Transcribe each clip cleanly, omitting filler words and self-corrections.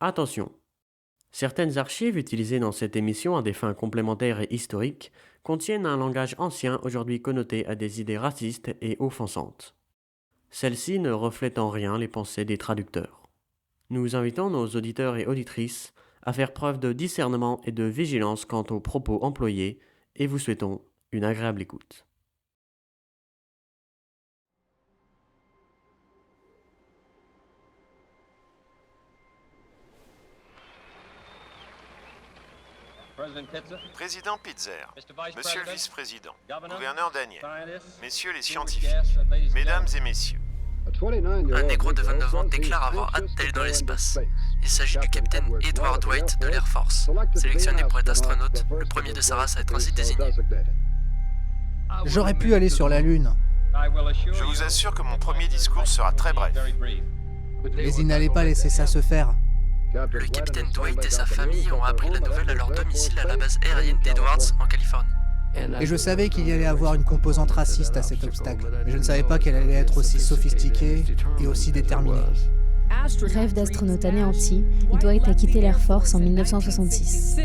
Attention! Certaines archives utilisées dans cette émission à des fins complémentaires et historiques contiennent un langage ancien aujourd'hui connoté à des idées racistes et offensantes. Celles-ci ne reflètent en rien les pensées des traducteurs. Nous invitons nos auditeurs et auditrices à faire preuve de discernement et de vigilance quant aux propos employés et vous souhaitons une agréable écoute. Président Pitzer, Monsieur le Vice-président, Gouverneur Daniel, Messieurs les scientifiques, Mesdames et Messieurs. Un négro de 29 ans déclare avoir hâte d'aller dans l'espace. Il s'agit du capitaine Edward White de l'Air Force, sélectionné pour être astronaute, le premier de sa race à être ainsi désigné. J'aurais pu aller sur la Lune, Je vous assure que mon premier discours sera très bref. mais il n'allait pas laisser ça se faire. Le capitaine Dwight et sa famille ont appris la nouvelle à leur domicile à la base aérienne d'Edwards, en Californie. Et je savais qu'il y allait avoir une composante raciste à cet obstacle, mais je ne savais pas qu'elle allait être aussi sophistiquée et aussi déterminée. Rêve d'astronaute anéanti, Dwight a quitté l'Air Force en 1966.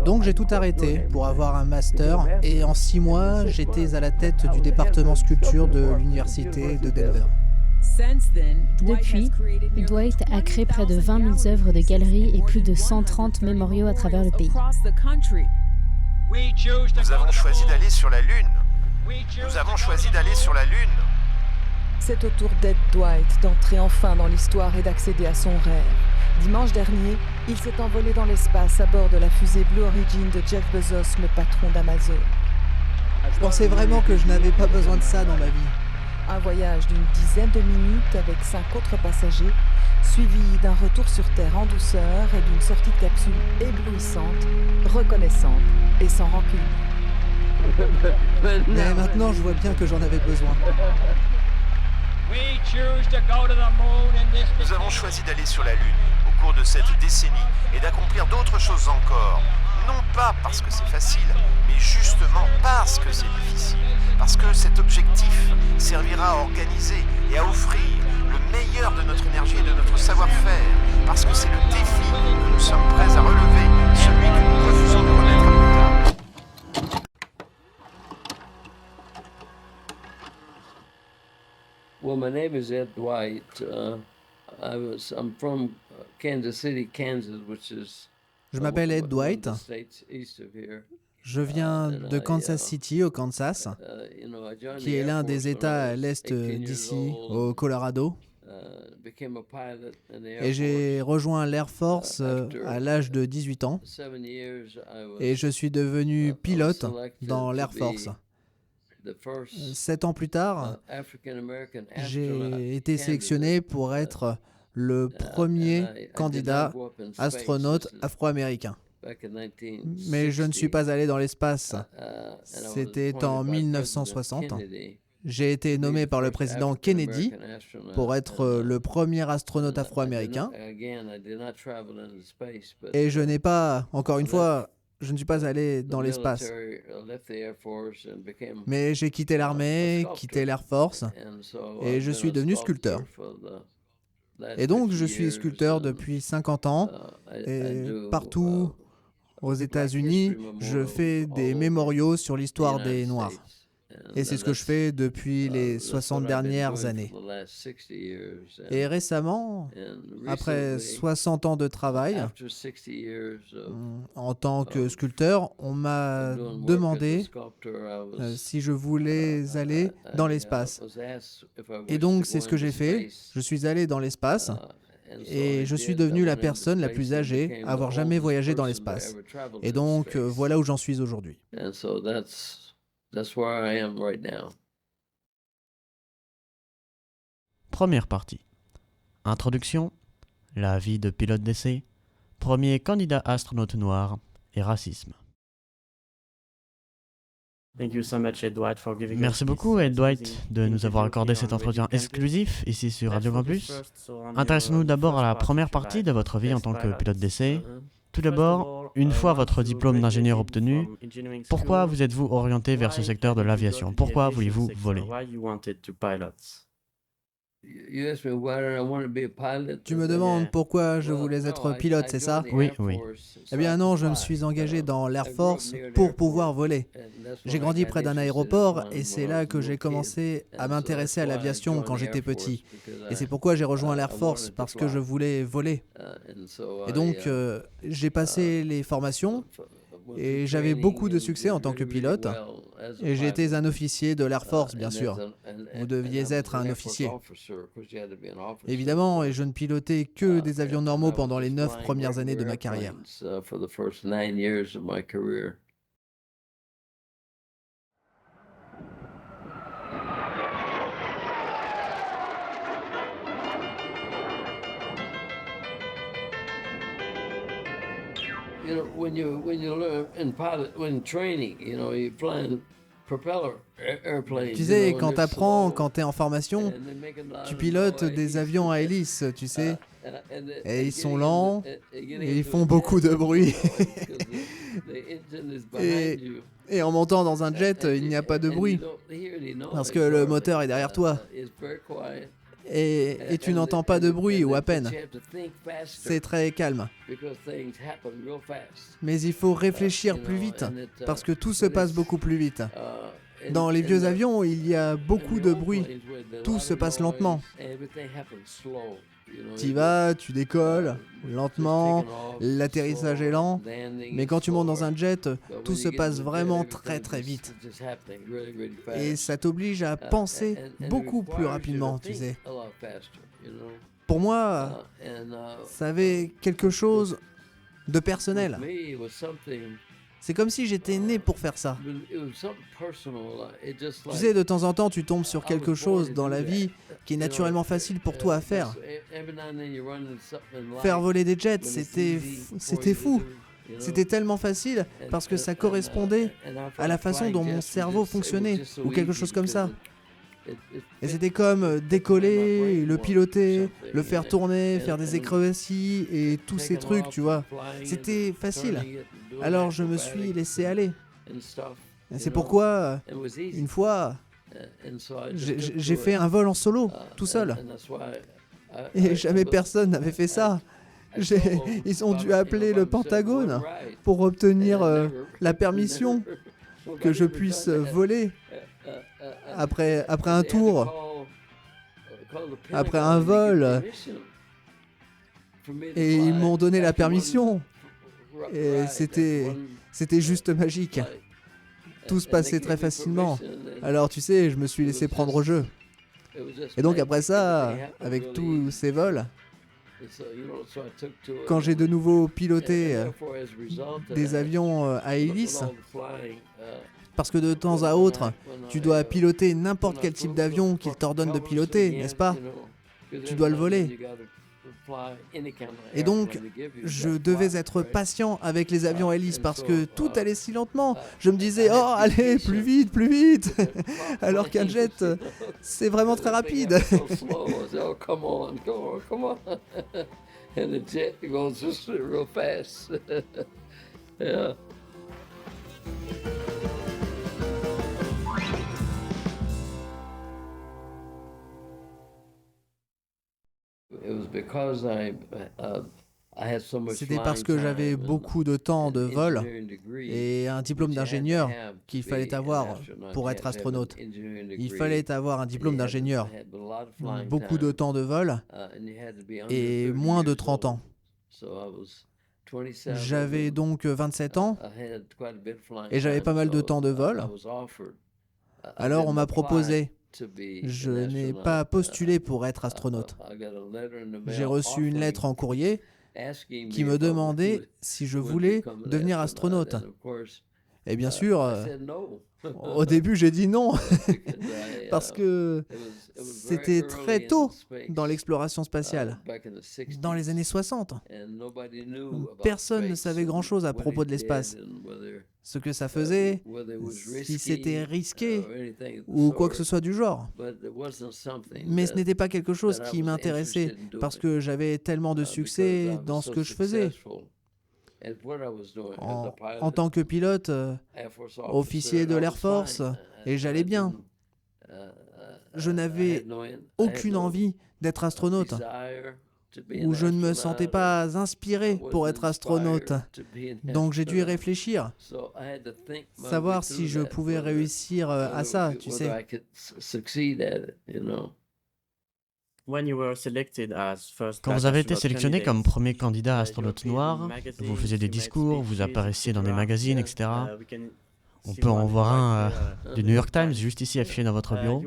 Donc j'ai tout arrêté pour avoir un master, et en 6 mois, j'étais à la tête du département sculpture de l'université de Denver. Depuis, Dwight a créé près de 20 000 œuvres de galeries et plus de 130 mémoriaux à travers le pays. Nous avons choisi d'aller sur la Lune. Nous avons choisi d'aller sur la Lune. C'est au tour d'Ed Dwight d'entrer enfin dans l'histoire et d'accéder à son rêve. Dimanche dernier, il s'est envolé dans l'espace à bord de la fusée Blue Origin de Jeff Bezos, le patron d'Amazon. Je pensais vraiment que je n'avais pas besoin de ça dans ma vie. Un voyage d'une dizaine de minutes avec 5 autres passagers, suivi d'un retour sur Terre en douceur et d'une sortie de capsule éblouissante, reconnaissante et sans rancune. Mais maintenant, je vois bien que j'en avais besoin. Nous avons choisi d'aller sur la Lune au cours de cette décennie et d'accomplir d'autres choses encore. Non pas parce que c'est facile, mais justement parce que c'est difficile. Parce que cet objectif servira à organiser et à offrir le meilleur de notre énergie et de notre savoir-faire. Parce que c'est le défi que nous sommes prêts à relever, celui que nous refusons de remettre à plus tard. Well, my name is Ed Dwight. I'm from Kansas City, Kansas, which is Je m'appelle Ed Dwight. one of the states east of here. Je viens de Kansas City, au Kansas, I joined qui the est Air l'un Force des when États à I was l'est 18 years d'ici, old. au Colorado. Became a pilot in the Air Et j'ai Force. rejoint l'Air Force à l'âge de 18 ans. 7 years, I was Et je suis devenu pilote dans l'Air Force. the first 7 ans plus tard, African-American astronaut j'ai été candidate, sélectionné pour être le premier and I did candidat not go up in space. astronaute This is afro-américain. back in 1960. Mais je ne suis pas allé dans l'espace. And I was C'était appointed en by President 1960. Kennedy J'ai été to be nommé the par le first président Kennedy African-American astronaut. pour être le premier astronaute afro-américain. I did not travel into space, but, Et je n'ai pas, encore une fois, je ne suis pas allé dans the l'espace. military, left the Air Force and became Mais j'ai quitté l'armée, quitté l'Air Force, and so et I've je been suis a devenu sculpteur sculpteur. for the last Et donc, 50 je suis years, sculpteur and, depuis 50 ans, I et do, partout aux États-Unis, je fais des mémoriaux sur the l'histoire des United Noirs. States. And Et c'est ce que je fais depuis les that's 60 what I've been dernières doing années. for the last 60 years. Et récemment, And après recently, 60 ans de travail, after 60 years of en tant que sculpteur, on m'a doing work as a demandé sculptor, I was, si je voulais aller dans l'espace. was asked if I Et wished donc, to c'est go ce que j'ai into fait. space. Je suis allé dans l'espace. And so Et I je suis did. I devenu la went into personne la space plus and âgée became à avoir the jamais oldest voyagé dans person to l'espace. ever travel Et into donc, space. voilà où j'en suis aujourd'hui. And so that's where I am right now. Première partie. Introduction, la vie de pilote d'essai, premier candidat astronaute noir et racisme. Merci beaucoup, Ed Dwight, de nous avoir accordé cet entretien exclusif ici sur Radio Campus. Intéressons-nous d'abord à la première partie de votre vie en tant que pilote d'essai. Tout d'abord, une fois votre diplôme d'ingénieur obtenu, pourquoi vous êtes-vous orienté vers ce secteur de l'aviation? Pourquoi voulez-vous voler? You asked me whether I wanted to be a pilot. Tu me demandes pourquoi je voulais être pilote, c'est ça? Oui, oui. Eh bien non, je me suis engagé dans l'Air Force pour pouvoir voler. J'ai grandi près d'un aéroport et c'est là que j'ai commencé à m'intéresser à l'aviation quand j'étais petit. Et c'est pourquoi j'ai rejoint l'Air Force, parce que je voulais voler. Et donc, j'ai passé les formations et j'avais beaucoup de succès en tant que pilote. Et j'étais un officier de l'Air Force, bien sûr. Vous deviez être un officier. Évidemment, et je ne pilotais que des avions normaux pendant les 9 premières années de ma carrière. You know, when you learn in pilot, when training, you flying propeller airplanes. Tu sais, quand t'apprends, quand t'es en formation, tu pilotes des avions à hélice, tu sais. Et ils sont lents, et ils font beaucoup de bruit. Et en montant dans un jet, il n'y a pas de bruit, parce que le moteur est derrière toi. Et tu n'entends pas de bruit, ou à peine. C'est très calme. Mais il faut réfléchir plus vite, parce que tout se passe beaucoup plus vite. Dans les vieux avions, il y a beaucoup de bruit. Tout se passe lentement. Tu y vas, tu décolles, lentement, l'atterrissage est lent, mais quand tu montes dans un jet, tout se passe vraiment très très vite. Et ça t'oblige à penser beaucoup plus rapidement, tu sais. Pour moi, ça avait quelque chose de personnel. C'est comme si j'étais né pour faire ça. Tu sais, de temps en temps, tu tombes sur quelque chose dans la vie qui est naturellement facile pour toi à faire. Faire voler des jets, c'était fou. C'était tellement facile parce que ça correspondait à la façon dont mon cerveau fonctionnait, ou quelque chose comme ça. Et c'était comme décoller, le piloter, le faire tourner, faire des acrobaties et tous ces trucs, tu vois. C'était facile. Alors je me suis laissé aller. Et c'est pourquoi, une fois, j'ai fait un vol en solo, tout seul. Et jamais personne n'avait fait ça. Ils ont dû appeler le Pentagone pour obtenir la permission que je puisse voler après un tour, après un vol. Et ils m'ont donné la permission. Et c'était juste magique. Tout se passait très facilement. Alors tu sais, je me suis laissé prendre au jeu. Et donc après ça, avec tous ces vols, quand j'ai de nouveau piloté des avions à hélice, parce que de temps à autre, tu dois piloter n'importe quel type d'avion qu'il t'ordonne de piloter, n'est-ce pas? Tu dois le voler. Et donc, je devais être patient avec les avions à hélice parce que tout allait si lentement. Je me disais, oh, allez, plus vite, plus vite. Alors qu'un jet, c'est vraiment très rapide. And the jet goes just real fast. Yeah. C'était parce que j'avais beaucoup de temps de vol et un diplôme d'ingénieur qu'il fallait avoir pour être astronaute. Il fallait avoir un diplôme d'ingénieur, beaucoup de temps de vol et moins de 30 ans. J'avais donc 27 ans et j'avais pas mal de temps de vol. Alors on m'a proposé. Je n'ai pas postulé pour être astronaute. J'ai reçu une lettre en courrier qui me demandait si je voulais devenir astronaute. Et bien sûr, au début j'ai dit non, parce que c'était très tôt dans l'exploration spatiale, dans les années 60. Personne ne savait grand-chose à propos de l'espace, ce que ça faisait, si c'était risqué ou quoi que ce soit du genre. Mais ce n'était pas quelque chose qui m'intéressait parce que j'avais tellement de succès dans ce que je faisais. En tant que pilote, officier de l'Air Force, et j'allais bien. je n'avais aucune envie d'être astronaute, ou je ne me sentais pas inspiré pour être astronaute. Donc j'ai dû y réfléchir, savoir si je pouvais réussir à ça, tu sais. Quand vous avez été sélectionné comme premier candidat astronaute noir, vous faisiez des discours, vous apparaissiez dans des magazines, etc. On peut en voir un du New York Times juste ici affiché dans votre bureau.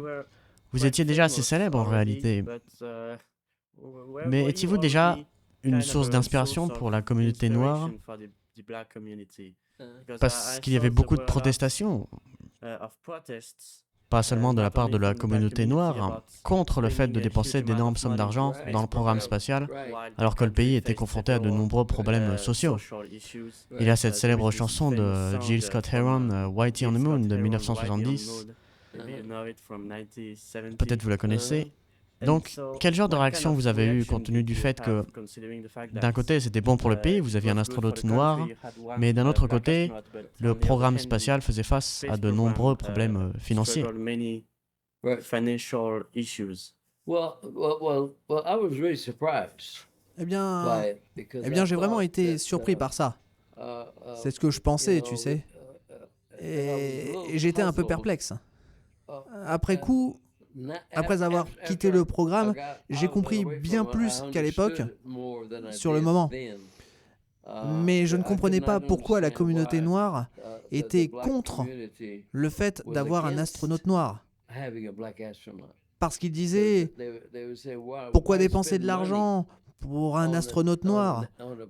Vous étiez déjà assez célèbre en réalité. Mais étiez-vous déjà une source d'inspiration pour la communauté noire? Parce qu'il y avait beaucoup de protestations, pas seulement de la part de la communauté noire, contre le fait de dépenser d'énormes sommes d'argent dans le programme spatial, alors que le pays était confronté à de nombreux problèmes sociaux. Il y a cette célèbre chanson de Jill Scott Heron, Whitey on the Moon, de 1970. Peut-être vous la connaissez. Donc, quel genre de réaction vous avez eu compte tenu du fait que, d'un côté, c'était bon pour le pays, vous aviez un astronaute noir, mais d'un autre côté, le programme spatial faisait face à de nombreux problèmes financiers. Eh bien, j'ai vraiment été surpris par ça. C'est ce que je pensais, tu sais. Et j'étais un peu perplexe. Après coup, après avoir quitté le programme, j'ai compris bien plus qu'à l'époque, sur le moment. Mais je ne comprenais pas pourquoi la communauté noire était contre le fait d'avoir un astronaute noir. Parce qu'ils disaient, pourquoi dépenser de l'argent pour un astronaute noir,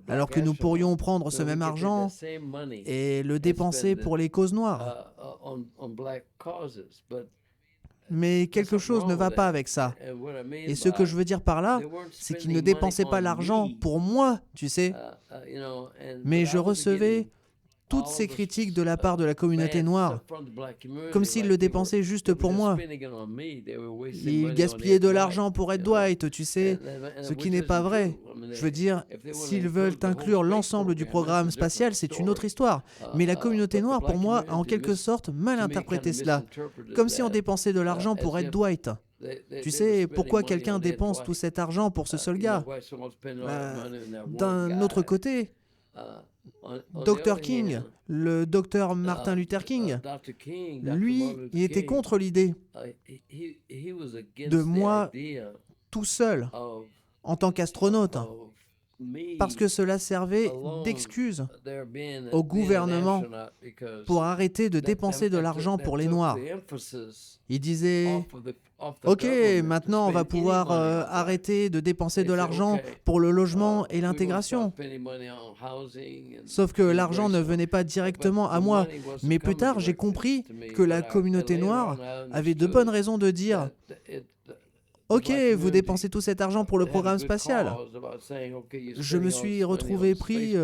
alors que nous pourrions prendre ce même argent et le dépenser pour les causes noires. Mais quelque chose ne va pas avec ça. Et ce que je veux dire par là, c'est qu'ils ne dépensaient pas l'argent pour moi, tu sais. Mais je recevais toutes ces critiques de la part de la communauté noire, comme s'ils le dépensaient juste pour moi. Ils gaspillaient de l'argent pour Ed Dwight, tu sais, ce qui n'est pas vrai. Je veux dire, s'ils veulent inclure l'ensemble du programme spatial, c'est une autre histoire. Mais la communauté noire, pour moi, a en quelque sorte mal interprété cela, comme si on dépensait de l'argent pour Ed Dwight. Tu sais, pourquoi quelqu'un dépense tout cet argent pour ce seul gars? D'un autre côté, Dr. King, le docteur Martin Luther King, lui, il était contre l'idée de moi tout seul en tant qu'astronaute, parce que cela servait d'excuse au gouvernement pour arrêter de dépenser de l'argent pour les Noirs. Il disait, ok, maintenant on va pouvoir arrêter de dépenser de l'argent pour le logement et l'intégration. Sauf que l'argent ne venait pas directement à moi. Mais plus tard, j'ai compris que la communauté noire avait de bonnes raisons de dire, ok, vous dépensez tout cet argent pour le programme spatial. Je me suis retrouvé pris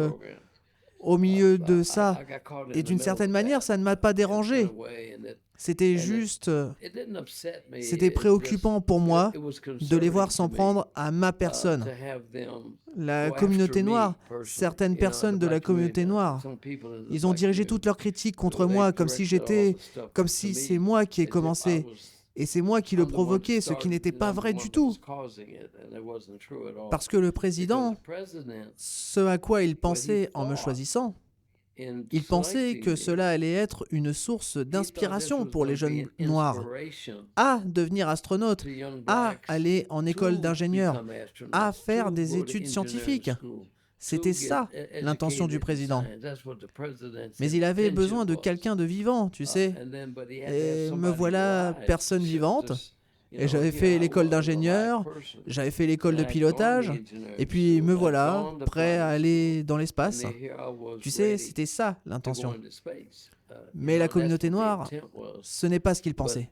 au milieu de ça. Et d'une certaine manière, ça ne m'a pas dérangé. C'était juste... C'était préoccupant pour moi de les voir s'en prendre à ma personne. La communauté noire, certaines personnes de la communauté noire, ils ont dirigé toutes leurs critiques contre moi comme si c'est moi qui ai commencé. Et c'est moi qui le provoquais, ce qui n'était pas vrai du tout. Parce que le président, ce à quoi il pensait en me choisissant, il pensait que cela allait être une source d'inspiration pour les jeunes noirs à devenir astronautes, à aller en école d'ingénieur, à faire des études scientifiques. C'était ça l'intention du président. Mais il avait besoin de quelqu'un de vivant, tu sais. Et me voilà personne vivante. Et j'avais fait l'école d'ingénieur, j'avais fait l'école de pilotage, et puis me voilà, prêt à aller dans l'espace. Tu sais, c'était ça l'intention. Mais la communauté noire, ce n'est pas ce qu'ils pensaient.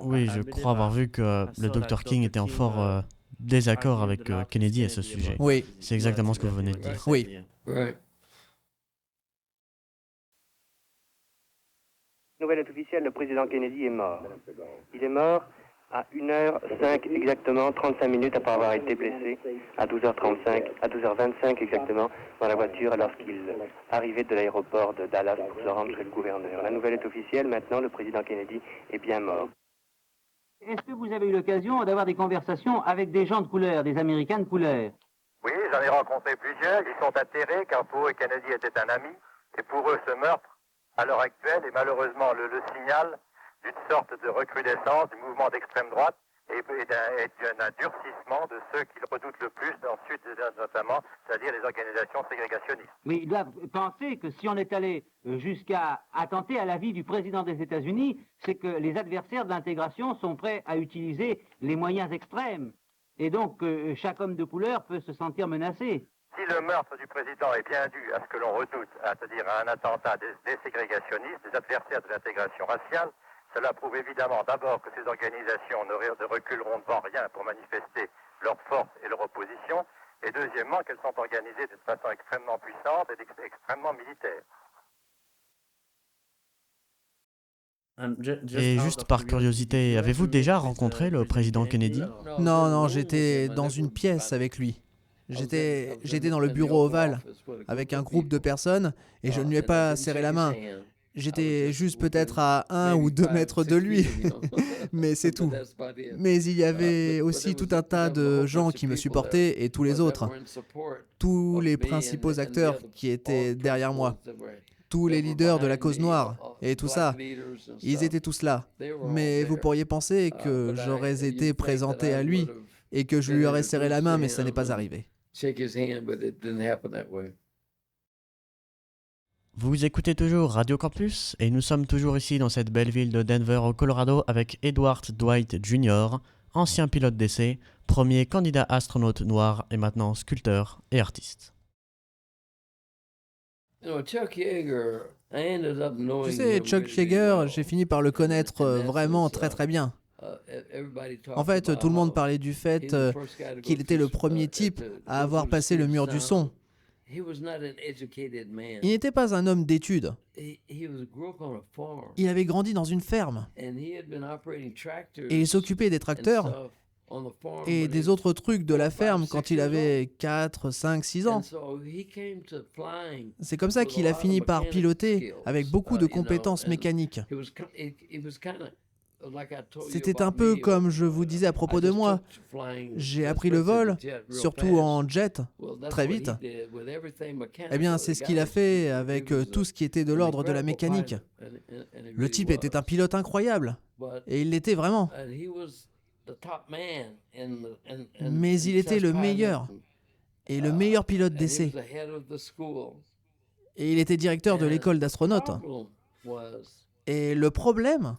Oui, je crois avoir vu que le Dr. King était en fort désaccord avec Kennedy à ce sujet. Oui. C'est exactement ce que vous venez de dire. Oui. Nouvelle officielle, le président Kennedy est mort. Il est mort À 1h05 exactement, 35 minutes après avoir été blessé, à 12h35, à 12h25 exactement, dans la voiture lorsqu'il arrivait de l'aéroport de Dallas pour se rendre chez le gouverneur. La nouvelle est officielle, maintenant le président Kennedy est bien mort. Est-ce que vous avez eu l'occasion d'avoir des conversations avec des gens de couleur, des Américains de couleur? Oui, j'en ai rencontré plusieurs. Ils sont atterrés car pour eux, Kennedy était un ami. Et pour eux, ce meurtre, à l'heure actuelle, est malheureusement le signal d'une sorte de recrudescence du mouvement d'extrême droite et d'un durcissement de ceux qu'ils redoutent le plus, ensuite notamment, c'est-à-dire les organisations ségrégationnistes. Oui, ils doivent penser que si on est allé jusqu'à attenter à la vie du président des États-Unis, c'est que les adversaires de l'intégration sont prêts à utiliser les moyens extrêmes. Et donc, chaque homme de couleur peut se sentir menacé. Si le meurtre du président est bien dû à ce que l'on redoute, c'est-à-dire à un attentat des ségrégationnistes, des adversaires de l'intégration raciale, cela prouve évidemment d'abord que ces organisations ne reculeront devant rien pour manifester leur force et leur opposition, et deuxièmement qu'elles sont organisées d'une façon extrêmement puissante et extrêmement militaire. Et juste par curiosité, avez-vous déjà rencontré le président Kennedy? Non, j'étais dans une pièce avec lui. J'étais dans le bureau ovale avec un groupe de personnes et je ne lui ai pas serré la main. J'étais juste peut-être à 1 ou 2 mètres de lui, mais c'est tout. Mais il y avait aussi tout un tas de gens qui me supportaient et tous les autres. Tous les principaux acteurs qui étaient derrière moi. Tous les leaders de la cause noire et tout ça. Ils étaient tous là. Mais vous pourriez penser que j'aurais été présenté à lui et que je lui aurais serré la main, mais ça n'est pas arrivé. Vous écoutez toujours Radio Campus et nous sommes toujours ici dans cette belle ville de Denver au Colorado avec Edward Dwight Jr., ancien pilote d'essai, premier candidat astronaute noir et maintenant sculpteur et artiste. Tu sais, Chuck Yeager, j'ai fini par le connaître vraiment très bien. En fait, tout le monde parlait du fait qu'il était le premier type à avoir passé le mur du son. Il n'était pas un homme d'études. Il avait grandi dans une ferme. Et il s'occupait des tracteurs et des autres trucs de la ferme quand il avait 4, 5, 6 ans. C'est comme ça qu'il a fini par piloter avec beaucoup de compétences mécaniques. C'était un peu comme je vous disais à propos de moi. J'ai appris le vol, surtout en jet, très vite. Eh bien, c'est ce qu'il a fait avec tout ce qui était de l'ordre de la mécanique. Le type était un pilote incroyable, et il l'était vraiment. Mais il était le meilleur, et le meilleur pilote d'essai. Et il était directeur de l'école d'astronautes. Et le problème,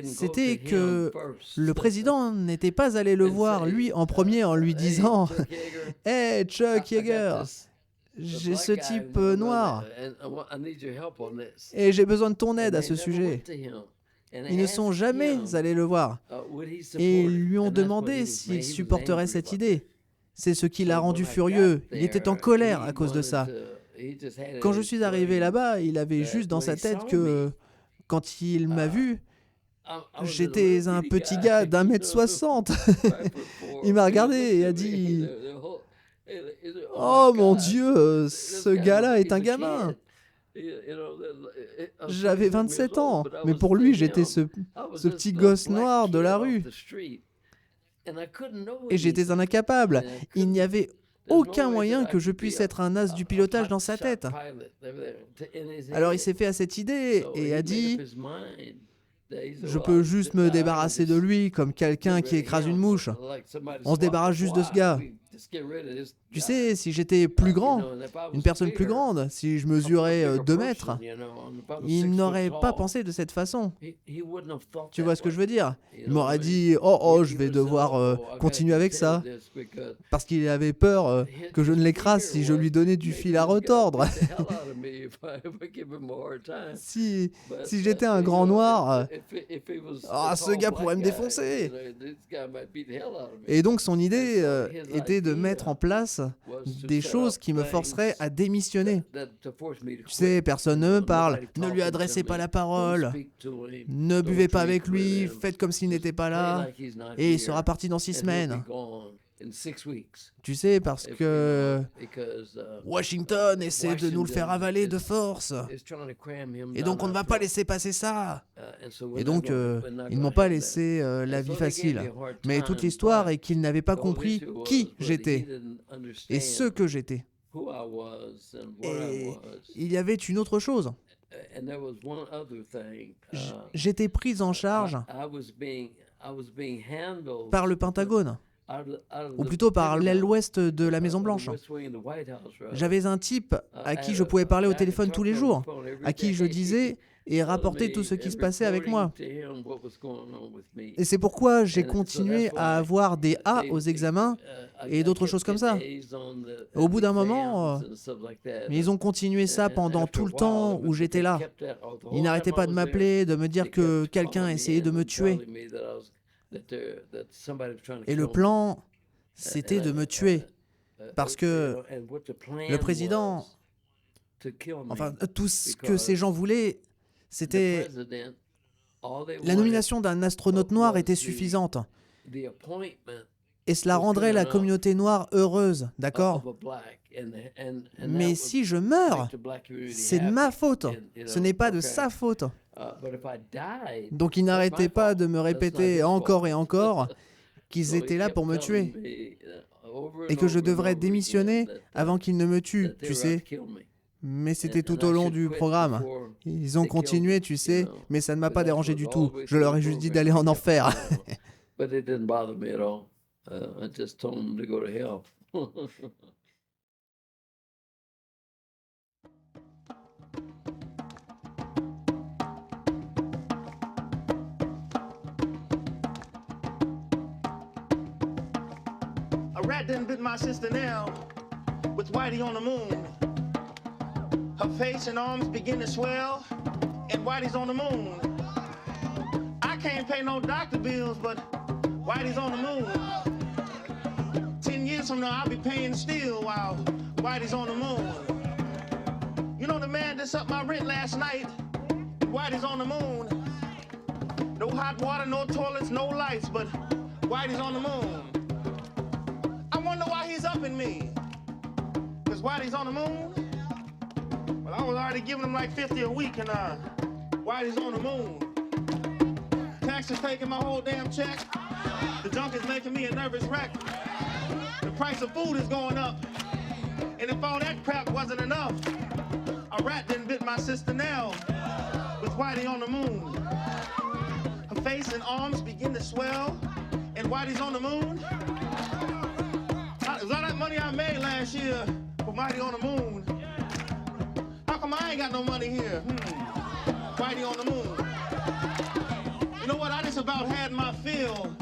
c'était que le président n'était pas allé le voir, lui, en premier, en lui disant « Hey, Chuck Yeager, j'ai ce type noir, et j'ai besoin de ton aide à ce sujet. » Ils ne sont jamais allés le voir, et ils lui ont demandé s'il supporterait cette idée. C'est ce qui l'a rendu furieux, il était en colère à cause de ça. Quand je suis arrivé là-bas, il avait juste dans sa tête que... Quand il m'a vu, j'étais un petit gars d'1m60. Il m'a regardé et a dit « Oh mon Dieu, ce gars-là est un gamin !» J'avais 27 ans, mais pour lui, j'étais ce petit gosse noir de la rue. Et j'étais un incapable. Il n'y avait aucun moyen que je puisse être un as du pilotage dans sa tête. Alors il s'est fait à cette idée et a dit « Je peux juste me débarrasser de lui comme quelqu'un qui écrase une mouche. On se débarrasse juste de ce gars. » Tu sais, si j'étais plus grand, une personne plus grande, si je mesurais 2 mètres, il n'aurait pas pensé de cette façon. Tu vois ce que je veux dire? Il m'aurait dit « Oh, je vais devoir continuer avec ça. » Parce qu'il avait peur que je ne l'écrase si je lui donnais du fil à retordre. Si j'étais un grand noir, ce gars pourrait me défoncer. Et donc son idée était de mettre en place des choses qui me forceraient à démissionner. Tu sais, personne ne me parle, ne lui adressez pas la parole, ne buvez pas avec lui, faites comme s'il n'était pas là, et il sera parti dans 6 semaines. Tu sais, parce que Washington essaie de nous le faire avaler de force. Et donc on ne va pas laisser passer ça. Et donc ils ne m'ont pas laissé la vie facile. Mais toute l'histoire est qu'ils n'avaient pas compris qui j'étais et ce que j'étais. Et il y avait une autre chose. J'étais pris en charge par le Pentagone. Ou plutôt par l'aile ouest de la Maison-Blanche. J'avais un type à qui je pouvais parler au téléphone tous les jours, à qui je disais et rapportais tout ce qui se passait avec moi. Et c'est pourquoi j'ai continué à avoir des A aux examens et d'autres choses comme ça. Au bout d'un moment, ils ont continué ça pendant tout le temps où j'étais là. Ils n'arrêtaient pas de m'appeler, de me dire que quelqu'un essayait de me tuer. Et le plan, c'était de me tuer. Parce que le président, enfin, tout ce que ces gens voulaient, c'était... La nomination d'un astronaute noir était suffisante. Et cela rendrait la communauté noire heureuse, d'accord ? Mais si je meurs, c'est de ma faute. Ce n'est pas de sa faute. Donc ils n'arrêtaient pas de me répéter encore et encore qu'ils étaient là pour me tuer et que je devrais démissionner avant qu'ils ne me tuent, tu sais. Mais c'était tout au long du programme. Ils ont continué, tu sais, mais ça ne m'a pas dérangé du tout. Je leur ai juste dit d'aller en enfer. A rat done bit my sister now with Whitey on the moon. Her face and arms begin to swell, and Whitey's on the moon. I can't pay no doctor bills, but Whitey's on the moon. 10 years from now, I'll be paying still while Whitey's on the moon. You know the man that up my rent last night, Whitey's on the moon. No hot water, no toilets, no lights, but Whitey's on the moon. I wonder why he's upping me. Cause Whitey's on the moon? Well, I was already giving him like 50 a week and Whitey's on the moon. Taxes taking my whole damn check. The junk is making me a nervous wreck. The price of food is going up. And if all that crap wasn't enough, a rat done bit my sister Nell with Whitey on the moon. Her face and arms begin to swell, and Whitey's on the moon. Is all that money I made last year for Whitey on the moon? How come I ain't got no money here? Whitey on the moon. You know what? I just about had my fill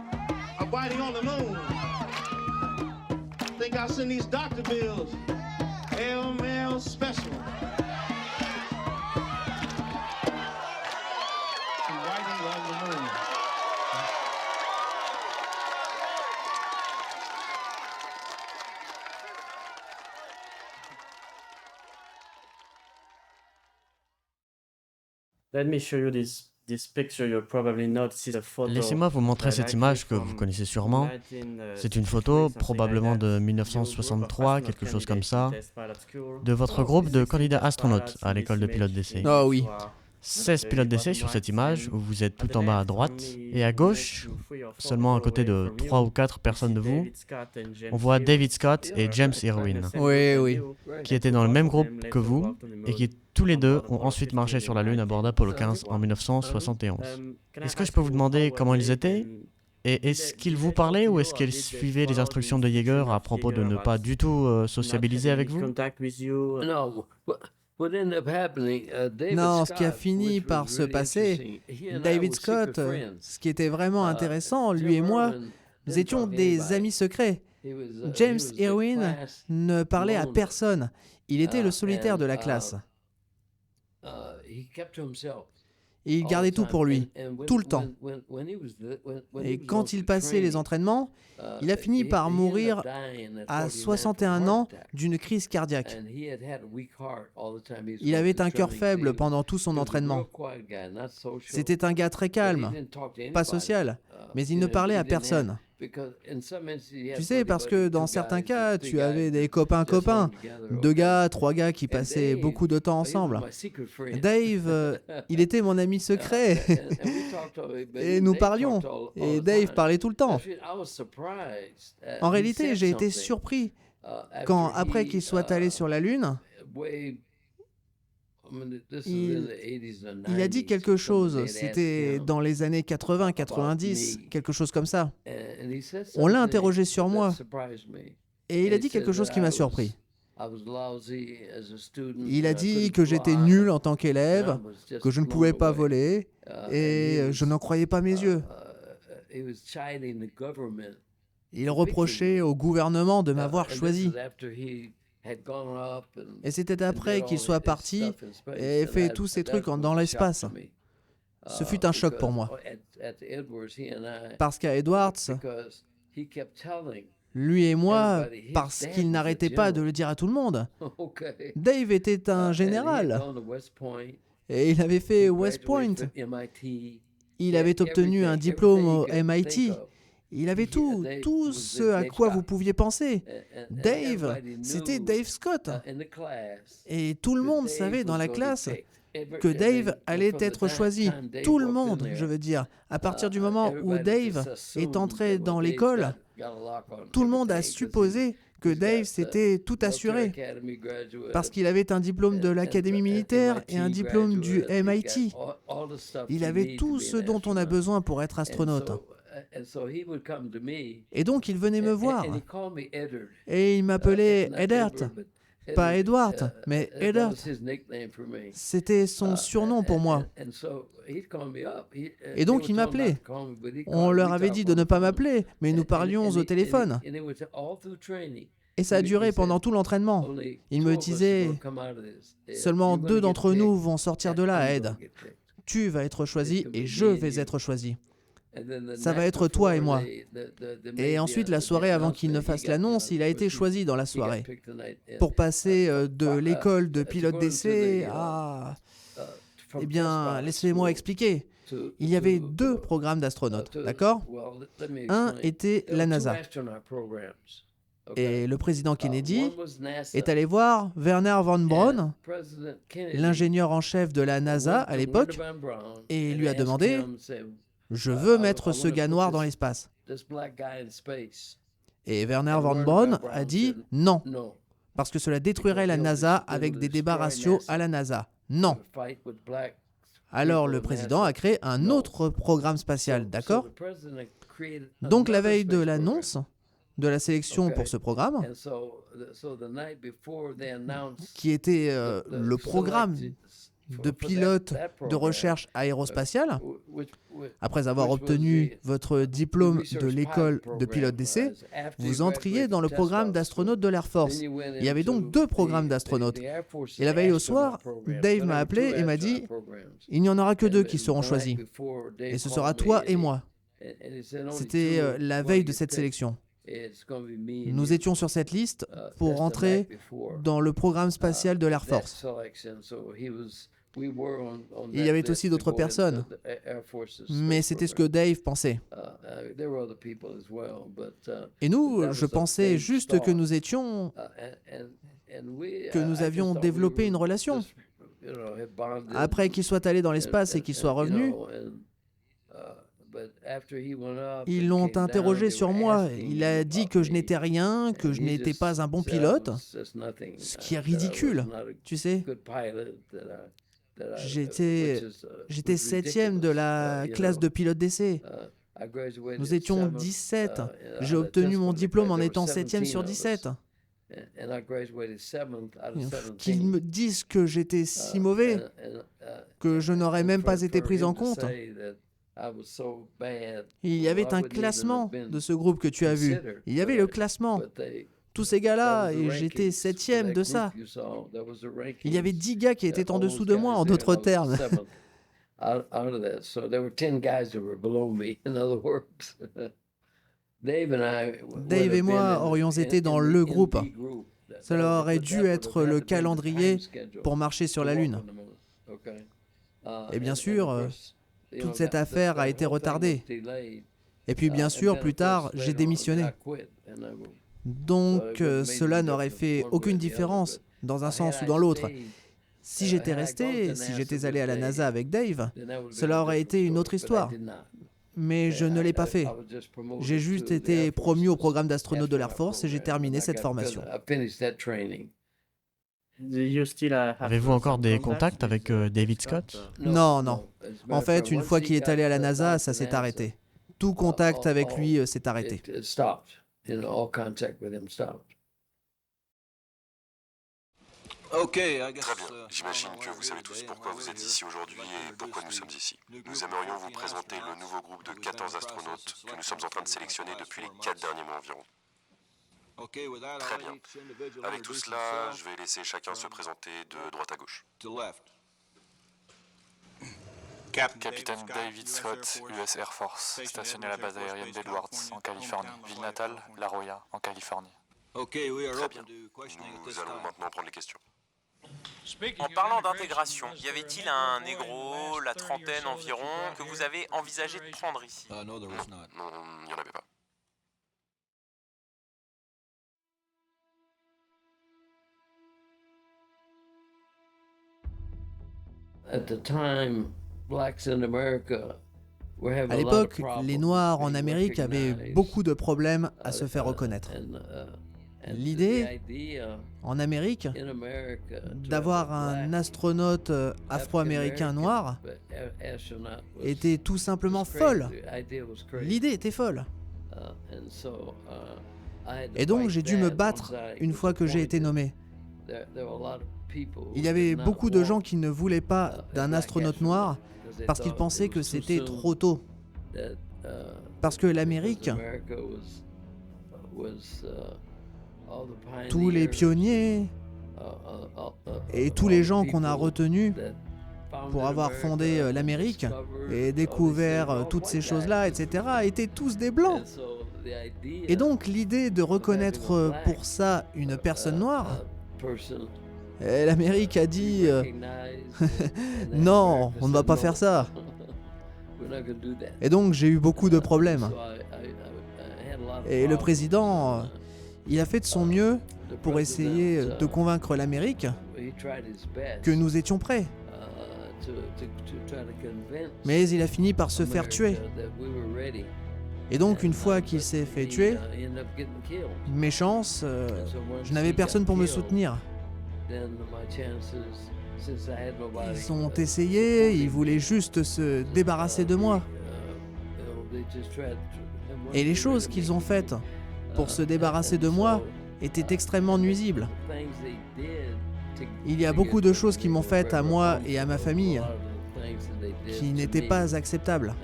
of Whitey on the moon. Think I'll send these doctor bills. LML special. Whitey on the moon. Let me show you this picture. You'll probably not see the photo. Laissez-moi vous montrer cette image que vous connaissez sûrement. C'est une photo, probablement de 1963, quelque chose comme ça, de votre groupe de candidats astronautes à l'école de pilotes d'essai. Oh oui. 16 pilotes d'essai sur cette image, où vous êtes tout en bas à droite, et à gauche, seulement à côté de 3 ou 4 personnes de vous, on voit David Scott et James Irwin, oui, qui étaient dans le même groupe que vous, et qui tous les deux ont ensuite marché sur la Lune à bord d'Apollo 15 en 1971. Est-ce que je peux vous demander comment ils étaient ? Et est-ce qu'ils vous parlaient ou est-ce qu'ils suivaient les instructions de Yeager à propos de ne pas du tout sociabiliser avec vous ? Non, ce qui a fini par se passer, David Scott, ce qui était vraiment intéressant, lui et moi, nous étions des amis secrets. James Irwin ne parlait à personne. Il était le solitaire de la classe. Et il gardait tout pour lui, tout le temps. Et quand il passait les entraînements, il a fini par mourir à 61 ans d'une crise cardiaque. Il avait un cœur faible pendant tout son entraînement. C'était un gars très calme, pas social, mais il ne parlait à personne. Tu sais, parce que dans certains cas, tu avais des copains, 2 gars, 3 gars qui passaient beaucoup de temps ensemble. Dave, il était mon ami secret. Et nous parlions. Et Dave parlait tout le temps. En réalité, j'ai été surpris quand, après qu'il soit allé sur la Lune, il a dit quelque chose, c'était dans les années 80, 90, quelque chose comme ça. On l'a interrogé sur moi et il a dit quelque chose qui m'a surpris. Il a dit que j'étais nul en tant qu'élève, que je ne pouvais pas voler et je n'en croyais pas mes yeux. Il reprochait au gouvernement de m'avoir choisi. Et c'était après qu'il soit parti et fait tous ces trucs dans l'espace. Ce fut un choc pour moi. Parce qu'à Edwards, lui et moi, parce qu'il n'arrêtait pas de le dire à tout le monde, Dave était un général. Et il avait fait West Point. Il avait obtenu un diplôme au MIT. Il avait tout ce à quoi vous pouviez penser. Dave, c'était Dave Scott. Et tout le monde savait dans la classe que Dave allait être choisi. Tout le monde, je veux dire. À partir du moment où Dave est entré dans l'école, tout le monde a supposé que Dave s'était tout assuré. Parce qu'il avait un diplôme de l'Académie militaire et un diplôme du MIT. Il avait tout ce dont on a besoin pour être astronaute. Et donc il venait me voir et il m'appelait Eddard, pas Edward, mais Eddard. C'était son surnom pour moi. Et donc il m'appelait. On leur avait dit de ne pas m'appeler, mais nous parlions au téléphone. Et ça a duré pendant tout l'entraînement. Il me disait, seulement 2 d'entre nous vont sortir de là, Ed. Tu vas être choisi et je vais être choisi. Ça va être toi et moi. Et ensuite, la soirée avant qu'il ne fasse l'annonce, il a été choisi dans la soirée pour passer de l'école de pilote d'essai à... Eh bien, laissez-moi expliquer. Il y avait 2 programmes d'astronautes, d'accord ? Un était la NASA. Et le président Kennedy est allé voir Wernher von Braun, l'ingénieur en chef de la NASA à l'époque, et lui a demandé... Je veux mettre ce gars noir dans l'espace. Et Wernher von Braun a dit non, parce que cela détruirait la NASA avec des débats raciaux à la NASA. Non. Alors le président a créé un autre programme spatial, d'accord ? Donc la veille de l'annonce de la sélection pour ce programme, qui était le programme de pilote de recherche aérospatiale, après avoir obtenu votre diplôme de l'école de pilote d'essai, vous entriez dans le programme d'astronaute de l'Air Force. Il y avait donc 2 programmes d'astronautes. Et la veille au soir, Dave m'a appelé et m'a dit « Il n'y en aura que 2 qui seront choisis. Et ce sera toi et moi. » C'était la veille de cette sélection. Nous étions sur cette liste pour rentrer dans le programme spatial de l'Air Force. Il y avait aussi d'autres personnes, mais c'était ce que Dave pensait. Et nous, je pensais juste que nous étions, que nous avions développé une relation. Après qu'il soit allé dans l'espace et qu'il soit revenu, ils l'ont interrogé sur moi. Il a dit que je n'étais rien, que je n'étais pas un bon pilote, ce qui est ridicule, tu sais. J'étais 7e de la classe de pilote d'essai. Nous étions 17. J'ai obtenu mon diplôme en étant 7e sur 17. Qu'ils me disent que j'étais si mauvais, que je n'aurais même pas été pris en compte. Il y avait un classement de ce groupe que tu as vu. Il y avait le classement. Tous ces gars-là, et j'étais 7e de ça. Il y avait 10 gars qui étaient en dessous de moi, en d'autres termes. out of that. So there were 10 guys that were below me, in other words. Dave et moi aurions été dans le groupe. Cela aurait dû être le calendrier pour marcher sur la Lune. Et bien sûr, toute cette affaire a été retardée. Et puis bien sûr, plus tard, j'ai démissionné. Donc cela n'aurait fait aucune différence dans un sens ou dans l'autre. Si j'étais resté, si j'étais allé à la NASA avec Dave, cela aurait été une autre histoire. Mais je ne l'ai pas fait. J'ai juste été promu au programme d'astronaute de l'Air Force et j'ai terminé cette formation. Avez-vous encore des contacts avec David Scott? Non, non. En fait, une fois qu'il est allé à la NASA, ça s'est arrêté. Tout contact avec lui s'est arrêté. Très bien. J'imagine que vous savez tous pourquoi vous êtes ici aujourd'hui et pourquoi nous sommes ici. Nous aimerions vous présenter le nouveau groupe de 14 astronautes que nous sommes en train de sélectionner depuis les 4 derniers mois environ. Très bien. Avec tout cela, je vais laisser chacun se présenter de droite à gauche. Capitaine David Scott, US Air Force, stationné à la base aérienne d'Edwards, en Californie. Ville natale, La Jolla, en Californie. Très bien. Nous allons maintenant prendre les questions. En parlant d'intégration, y avait-il un négro, la trentaine environ, que vous avez envisagé de prendre ici? Non, il n'y en avait pas. À l'époque, les Noirs en Amérique avaient beaucoup de problèmes à se faire reconnaître. L'idée, en Amérique, d'avoir un astronaute afro-américain noir était tout simplement folle. L'idée était folle. Et donc j'ai dû me battre une fois que j'ai été nommé. Il y avait beaucoup de gens qui ne voulaient pas d'un astronaute noir parce qu'ils pensaient que c'était trop tôt. Parce que l'Amérique, tous les pionniers et tous les gens qu'on a retenus pour avoir fondé l'Amérique et découvert toutes ces choses-là, etc., étaient tous des Blancs. Et donc l'idée de reconnaître pour ça une personne noire, l'Amérique a dit non, on ne va pas faire ça. Et donc j'ai eu beaucoup de problèmes. Et le président, il a fait de son mieux pour essayer de convaincre l'Amérique que nous étions prêts. Mais il a fini par se faire tuer. Et donc une fois qu'il s'est fait tuer, mes chances, je n'avais personne pour me soutenir. Ils ont essayé, ils voulaient juste se débarrasser de moi. Et les choses qu'ils ont faites pour se débarrasser de moi étaient extrêmement nuisibles. Il y a beaucoup de choses qui m'ont fait à moi et à ma famille qui n'étaient pas acceptables.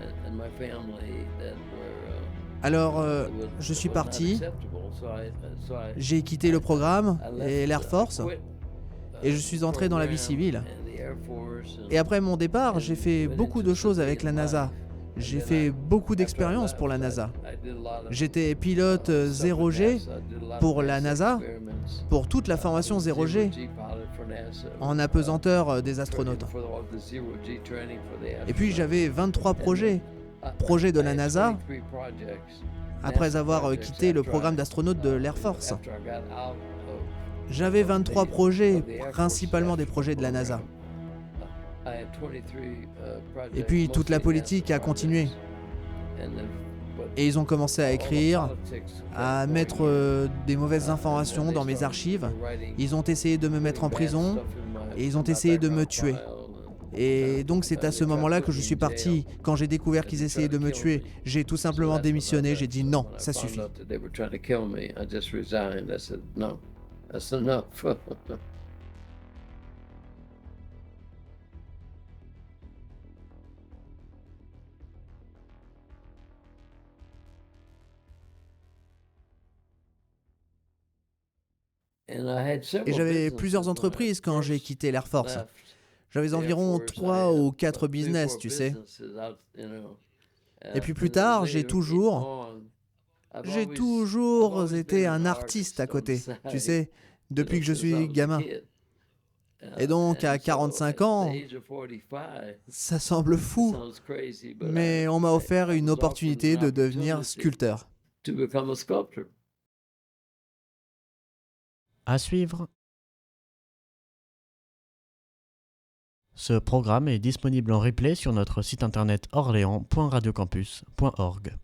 Alors, je suis parti, j'ai quitté le programme et l'Air Force, et je suis entré dans la vie civile. Et après mon départ, j'ai fait beaucoup de choses avec la NASA. J'ai fait beaucoup d'expériences pour la NASA. J'étais pilote 0G pour la NASA, pour toute la formation 0G, en apesanteur des astronautes. Et puis j'avais 23 projets de la NASA, après avoir quitté le programme d'astronaute de l'Air Force. J'avais 23 projets, principalement des projets de la NASA. Et puis toute la politique a continué. Et ils ont commencé à écrire, à mettre des mauvaises informations dans mes archives. Ils ont essayé de me mettre en prison et ils ont essayé de me tuer. Et donc c'est à ce moment-là que je suis parti. Quand j'ai découvert qu'ils essayaient de me tuer, j'ai tout simplement démissionné. J'ai dit non, ça suffit. Et j'avais plusieurs entreprises quand j'ai quitté l'Air Force. J'avais environ 3 ou 4 business, tu sais. Et puis plus tard, j'ai toujours été un artiste à côté, tu sais, depuis que je suis gamin. Et donc, à 45 ans, ça semble fou, mais on m'a offert une opportunité de devenir sculpteur. À suivre. Ce programme est disponible en replay sur notre site internet orléans.radiocampus.org.